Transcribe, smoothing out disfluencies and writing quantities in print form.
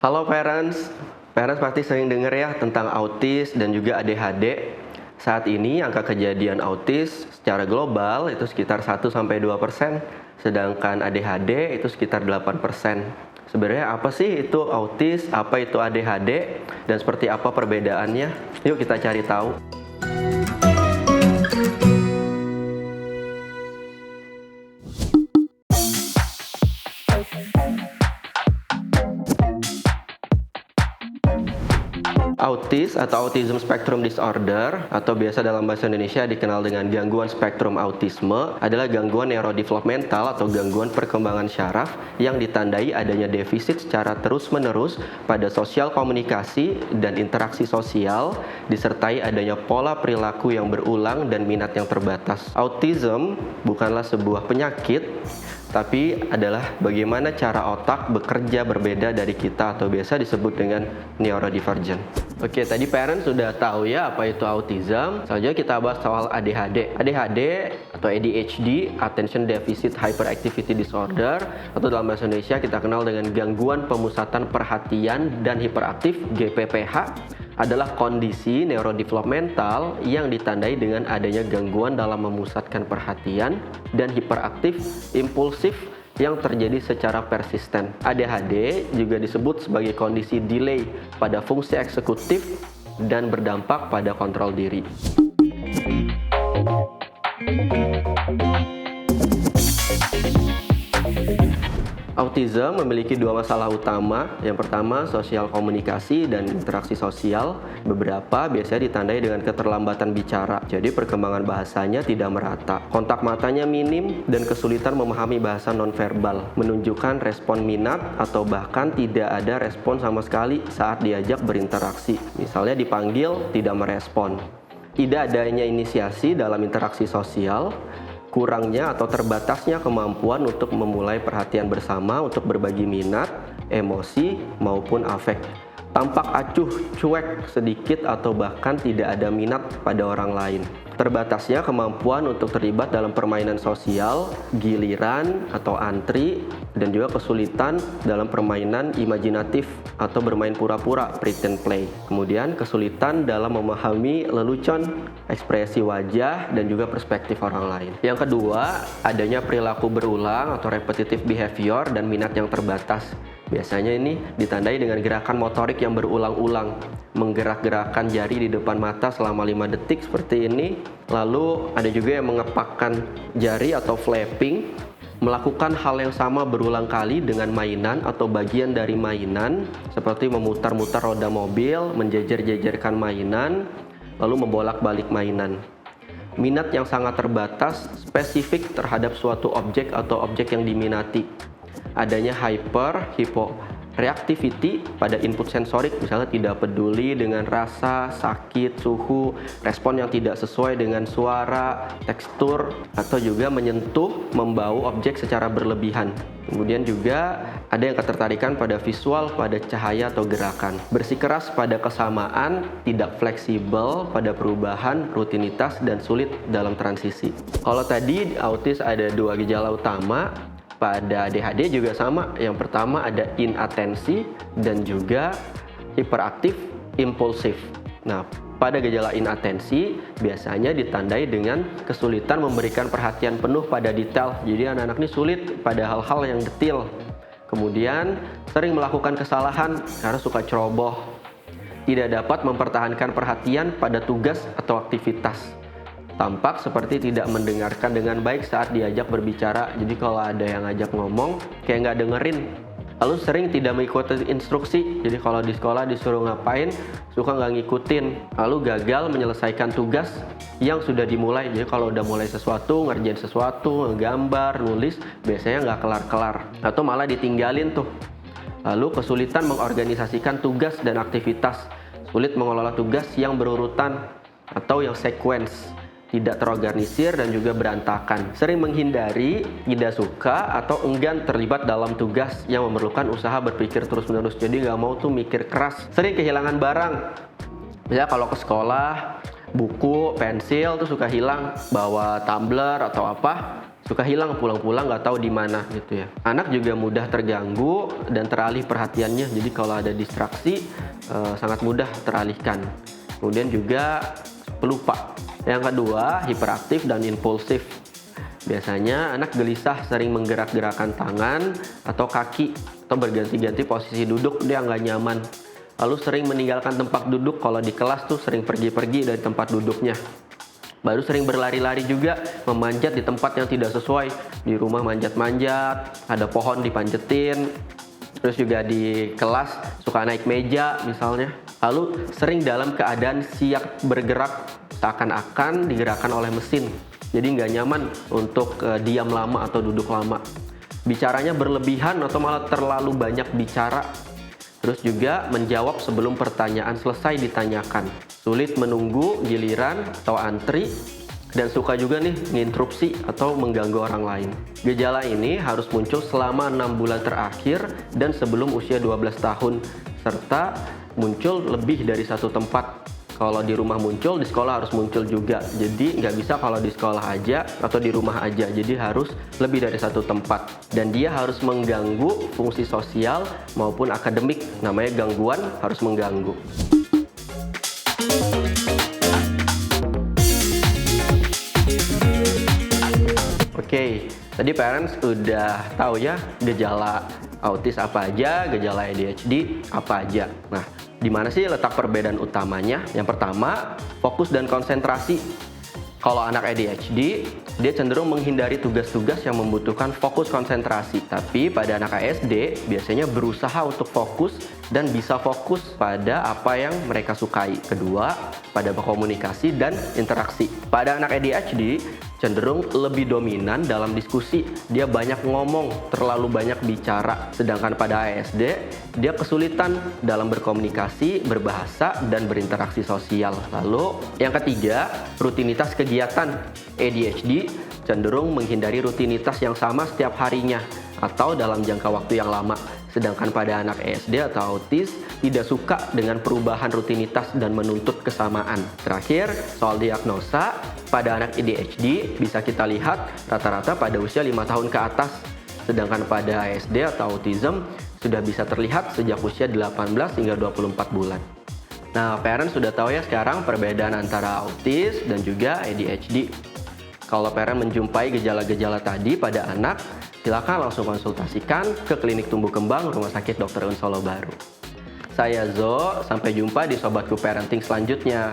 Halo parents, parents pasti sering dengar ya tentang autis dan juga ADHD. Saat ini angka kejadian autis secara global itu sekitar 1-2%, sedangkan ADHD itu sekitar 8%. Sebenarnya apa sih itu autis, apa itu ADHD, dan seperti apa perbedaannya? Yuk kita cari tahu. Autis atau Autism Spectrum Disorder atau biasa dalam bahasa Indonesia dikenal dengan gangguan spektrum autisme adalah gangguan neurodevelopmental atau gangguan perkembangan syaraf yang ditandai adanya defisit secara terus-menerus pada sosial komunikasi dan interaksi sosial disertai adanya pola perilaku yang berulang dan minat yang terbatas. Autism bukanlah sebuah penyakit, tapi adalah bagaimana cara otak bekerja berbeda dari kita atau biasa disebut dengan neurodivergent. Oke, tadi parents sudah tahu ya apa itu autism. Selanjutnya kita bahas soal ADHD. ADHD atau ADHD, Attention Deficit Hyperactivity Disorder, atau dalam bahasa Indonesia kita kenal dengan gangguan pemusatan perhatian dan hiperaktif GPPH, adalah kondisi neurodevelopmental yang ditandai dengan adanya gangguan dalam memusatkan perhatian dan hiperaktif impulsif yang terjadi secara persisten. ADHD juga disebut sebagai kondisi delay pada fungsi eksekutif dan berdampak pada kontrol diri. Autism memiliki dua masalah utama. Yang pertama, sosial komunikasi dan interaksi sosial. Beberapa biasanya ditandai dengan keterlambatan bicara, jadi perkembangan bahasanya tidak merata. Kontak matanya minim dan kesulitan memahami bahasa nonverbal, menunjukkan respon minat atau bahkan tidak ada respon sama sekali saat diajak berinteraksi. Misalnya dipanggil, tidak merespon. Tidak adanya inisiasi dalam interaksi sosial, kurangnya atau terbatasnya kemampuan untuk memulai perhatian bersama untuk berbagi minat, emosi, maupun afek. Tampak acuh, cuek sedikit atau bahkan tidak ada minat pada orang lain. Terbatasnya kemampuan untuk terlibat dalam permainan sosial, giliran atau antri, dan juga kesulitan dalam permainan imajinatif atau bermain pura-pura, pretend play. Kemudian kesulitan dalam memahami lelucon, ekspresi wajah, dan juga perspektif orang lain. Yang kedua, adanya perilaku berulang atau repetitive behavior dan minat yang terbatas. Biasanya ini ditandai dengan gerakan motorik yang berulang-ulang, menggerak-gerakkan jari di depan mata selama 5 detik seperti ini. Lalu ada juga yang mengepakkan jari atau flapping, melakukan hal yang sama berulang kali dengan mainan atau bagian dari mainan, seperti memutar-mutar roda mobil, menjejer-jejerkan mainan, lalu membolak-balik mainan. Minat yang sangat terbatas, spesifik terhadap suatu objek atau objek yang diminati. Adanya hyperreactivity pada input sensorik, misalnya tidak peduli dengan rasa, sakit, suhu, respon yang tidak sesuai dengan suara, tekstur, atau juga menyentuh, membau objek secara berlebihan. Kemudian juga ada yang ketertarikan pada visual, pada cahaya atau gerakan. Bersikeras pada kesamaan, tidak fleksibel pada perubahan, rutinitas, dan sulit dalam transisi. Kalau tadi autis ada dua gejala utama, pada ADHD juga sama. Yang pertama ada inatensi dan juga hiperaktif impulsif. Nah, pada gejala inatensi biasanya ditandai dengan kesulitan memberikan perhatian penuh pada detail. Jadi anak-anak ini sulit pada hal-hal yang detail. Kemudian sering melakukan kesalahan karena suka ceroboh. Tidak dapat mempertahankan perhatian pada tugas atau aktivitas. Tampak seperti tidak mendengarkan dengan baik saat diajak berbicara. Jadi kalau ada yang ngajak ngomong, kayak nggak dengerin. Lalu sering tidak mengikuti instruksi. Jadi kalau di sekolah disuruh ngapain, suka nggak ngikutin. Lalu gagal menyelesaikan tugas yang sudah dimulai. Jadi kalau udah mulai sesuatu, ngerjain sesuatu, ngegambar, nulis, biasanya nggak kelar-kelar. Atau malah ditinggalin tuh. Lalu kesulitan mengorganisasikan tugas dan aktivitas. Sulit mengelola tugas yang berurutan atau yang sequence. Tidak terorganisir dan juga berantakan. Sering menghindari, tidak suka, atau enggan terlibat dalam tugas yang memerlukan usaha berpikir terus-menerus. Jadi nggak mau tuh mikir keras. Sering kehilangan barang. Misalnya kalau ke sekolah, buku, pensil tuh suka hilang. Bawa tumbler atau apa, suka hilang pulang-pulang nggak tahu di mana gitu ya. Anak juga mudah terganggu dan teralih perhatiannya, jadi kalau ada distraksi sangat mudah teralihkan. Kemudian juga pelupa. Yang kedua, hiperaktif dan impulsif. Biasanya anak gelisah, sering menggerak-gerakkan tangan atau kaki atau berganti-ganti posisi duduk, dia nggak nyaman. Lalu sering meninggalkan tempat duduk, kalau di kelas tuh sering pergi-pergi dari tempat duduknya. Baru sering berlari-lari juga, memanjat di tempat yang tidak sesuai. Di rumah manjat-manjat, ada pohon dipanjetin. Terus juga di kelas suka naik meja misalnya. Lalu sering dalam keadaan siap bergerak, seakan-akan digerakkan oleh mesin. Jadi nggak nyaman untuk diam lama atau duduk lama. Bicaranya berlebihan atau malah terlalu banyak bicara. Terus juga menjawab sebelum pertanyaan selesai ditanyakan. Sulit menunggu giliran atau antri, dan suka juga nih nginterupsi atau mengganggu orang lain. Gejala ini harus muncul selama 6 bulan terakhir dan sebelum usia 12 tahun, serta muncul lebih dari satu tempat. Kalau di rumah muncul, di sekolah harus muncul juga. Jadi nggak bisa kalau di sekolah aja atau di rumah aja. Jadi harus lebih dari satu tempat. Dan dia harus mengganggu fungsi sosial maupun akademik. Namanya gangguan harus mengganggu. Oke, tadi parents udah tahu ya gejala autis apa aja, gejala ADHD apa aja. Nah, di mana sih letak perbedaan utamanya? Yang pertama, fokus dan konsentrasi. Kalau anak ADHD, dia cenderung menghindari tugas-tugas yang membutuhkan fokus konsentrasi. Tapi pada anak ASD, biasanya berusaha untuk fokus dan bisa fokus pada apa yang mereka sukai. Kedua, pada berkomunikasi dan interaksi. Pada anak ADHD, cenderung lebih dominan dalam diskusi. Dia banyak ngomong, terlalu banyak bicara. Sedangkan pada ASD, dia kesulitan dalam berkomunikasi, berbahasa, dan berinteraksi sosial. Lalu, yang ketiga, rutinitas kegiatan. ADHD cenderung menghindari rutinitas yang sama setiap harinya atau dalam jangka waktu yang lama. Sedangkan pada anak ASD atau autis tidak suka dengan perubahan rutinitas dan menuntut kesamaan. Terakhir, soal diagnosa, pada anak ADHD bisa kita lihat rata-rata pada usia 5 tahun ke atas. Sedangkan pada ASD atau autism sudah bisa terlihat sejak usia 18 hingga 24 bulan. Nah, parents sudah tahu ya sekarang perbedaan antara autis dan juga ADHD. Kalau parents menjumpai gejala-gejala tadi pada anak, silakan langsung konsultasikan ke Klinik Tumbuh Kembang Rumah Sakit Dr. Un Solo Baru. Saya Zo, sampai jumpa di Sobatku Parenting selanjutnya.